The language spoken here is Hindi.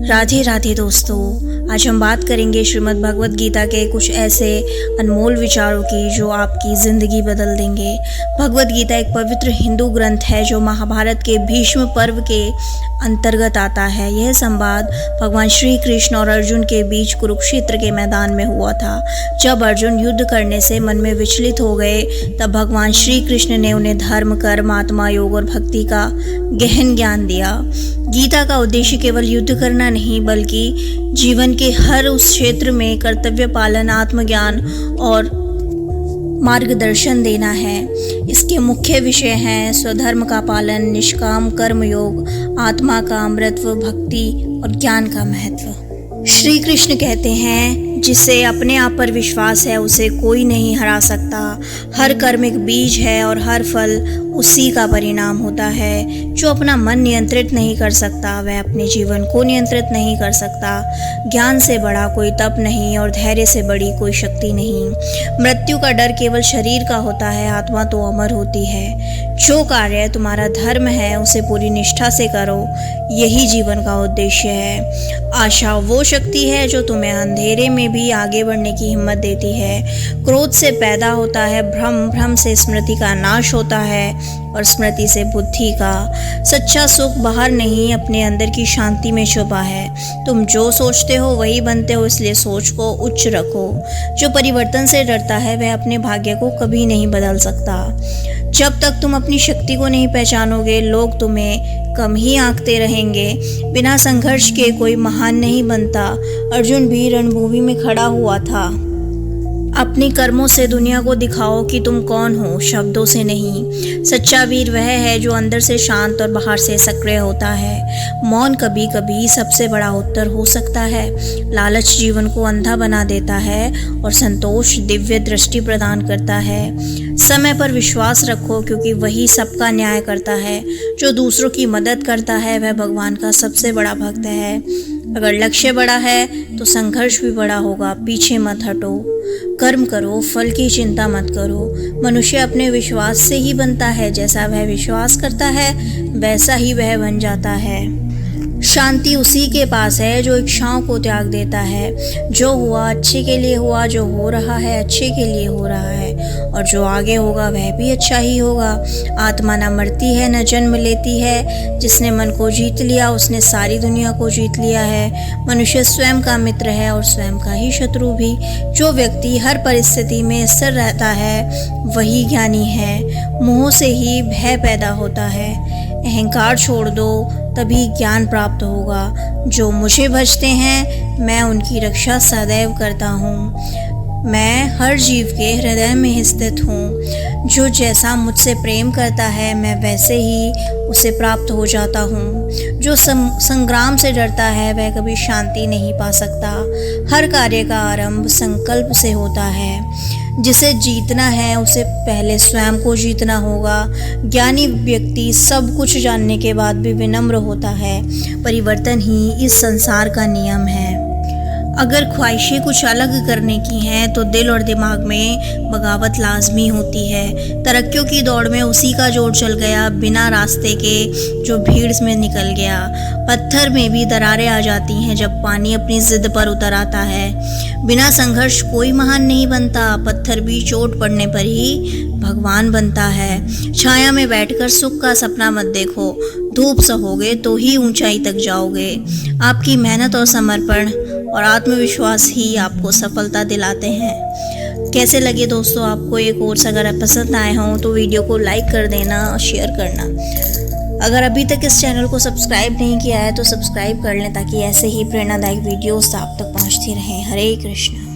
राधे राधे दोस्तों, आज हम बात करेंगे श्रीमद् भगवत गीता के कुछ ऐसे अनमोल विचारों की जो आपकी ज़िंदगी बदल देंगे। भगवत गीता एक पवित्र हिंदू ग्रंथ है जो महाभारत के भीष्म पर्व के अंतर्गत आता है। यह संवाद भगवान श्री कृष्ण और अर्जुन के बीच कुरुक्षेत्र के मैदान में हुआ था। जब अर्जुन युद्ध करने से मन में विचलित हो गए तब भगवान श्री कृष्ण ने उन्हें धर्म, कर्म, आत्मा, योग और भक्ति का गहन ज्ञान दिया। गीता का उद्देश्य केवल युद्ध करना नहीं बल्कि जीवन के हर उस क्षेत्र में कर्तव्य पालन, आत्मज्ञान और मार्गदर्शन देना है। इसके मुख्य विषय हैं स्वधर्म का पालन, निष्काम कर्म योग, आत्मा का अमृतत्व, भक्ति और ज्ञान का महत्व। श्री कृष्ण कहते हैं, जिसे अपने आप पर विश्वास है उसे कोई नहीं हरा सकता। हर कर्म एक बीज है और हर फल उसी का परिणाम होता है। जो अपना मन नियंत्रित नहीं कर सकता वह अपने जीवन को नियंत्रित नहीं कर सकता। ज्ञान से बड़ा कोई तप नहीं और धैर्य से बड़ी कोई शक्ति नहीं। मृत्यु का डर केवल शरीर का होता है, आत्मा तो अमर होती है। जो कार्य तुम्हारा धर्म है उसे पूरी निष्ठा से करो, यही जीवन का उद्देश्य है। आशा वो शक्ति है जो तुम्हें अंधेरे में भी आगे बढ़ने की हिम्मत देती है। क्रोध से पैदा होता है भ्रम, भ्रम से स्मृति का नाश होता है और स्मृति से बुद्धि का। सच्चा सुख बाहर नहीं, अपने अंदर की शांति में छुपा है। तुम जो सोचते हो वही बनते हो, इसलिए सोच को उच्च रखो। जो परिवर्तन से डरता है वह अपने भाग्य को कभी नहीं बदल सकता। जब तक तुम अपनी शक्ति को नहीं पहचानोगे लोग तुम्हें कम ही आंकते रहेंगे। बिना संघर्ष के कोई महान नहीं बनता। अर्जुन भी रणभूमि में खड़ा हुआ था। अपने कर्मों से दुनिया को दिखाओ कि तुम कौन हो, शब्दों से नहीं। सच्चा वीर वह है जो अंदर से शांत और बाहर से सक्रिय होता है। मौन कभी कभी सबसे बड़ा उत्तर हो सकता है। लालच जीवन को अंधा बना देता है और संतोष दिव्य दृष्टि प्रदान करता है। समय पर विश्वास रखो क्योंकि वही सबका न्याय करता है। जो दूसरों की मदद करता है वह भगवान का सबसे बड़ा भक्त है। अगर लक्ष्य बड़ा है तो संघर्ष भी बड़ा होगा। पीछे मत हटो, कर्म करो, फल की चिंता मत करो। मनुष्य अपने विश्वास से ही बनता है। जैसा वह विश्वास करता है वैसा ही वह बन जाता है। शांति उसी के पास है जो इच्छाओं को त्याग देता है। जो हुआ अच्छे के लिए हुआ, जो हो रहा है अच्छे के लिए हो रहा है और जो आगे होगा वह भी अच्छा ही होगा। आत्मा न मरती है न जन्म लेती है। जिसने मन को जीत लिया उसने सारी दुनिया को जीत लिया है। मनुष्य स्वयं का मित्र है और स्वयं का ही शत्रु भी। जो व्यक्ति हर परिस्थिति में स्थिर रहता है वही ज्ञानी है। मोह से ही भय पैदा होता है। अहंकार छोड़ दो तभी ज्ञान प्राप्त होगा। जो मुझे भजते हैं मैं उनकी रक्षा सदैव करता हूँ। मैं हर जीव के हृदय में स्थित हूँ। जो जैसा मुझसे प्रेम करता है मैं वैसे ही उसे प्राप्त हो जाता हूँ। जो संग्राम से डरता है वह कभी शांति नहीं पा सकता। हर कार्य का आरंभ संकल्प से होता है। जिसे जीतना है उसे पहले स्वयं को जीतना होगा। ज्ञानी व्यक्ति सब कुछ जानने के बाद भी विनम्र होता है। परिवर्तन ही इस संसार का नियम है। अगर ख्वाहिशें कुछ अलग करने की हैं तो दिल और दिमाग में बगावत लाजमी होती है। तरक्कियों की दौड़ में उसी का जोर चल गया बिना रास्ते के जो भीड़ में निकल गया। पत्थर में भी दरारें आ जाती हैं जब पानी अपनी जिद पर उतर आता है। बिना संघर्ष कोई महान नहीं बनता। पत्थर भी चोट पड़ने पर ही भगवान बनता है। छाया में बैठकर सुख का सपना मत देखो। धूप सहोगे तो ही ऊंचाई तक जाओगे। आपकी मेहनत और समर्पण और आत्मविश्वास ही आपको सफलता दिलाते हैं। कैसे लगे दोस्तों आपको ये कोर्स? अगर पसंद आए हों तो वीडियो को लाइक कर देना और शेयर करना। अगर अभी तक इस चैनल को सब्सक्राइब नहीं किया है तो सब्सक्राइब कर लें ताकि ऐसे ही प्रेरणादायक वीडियोस आप तक पहुंचती रहें। हरे कृष्ण।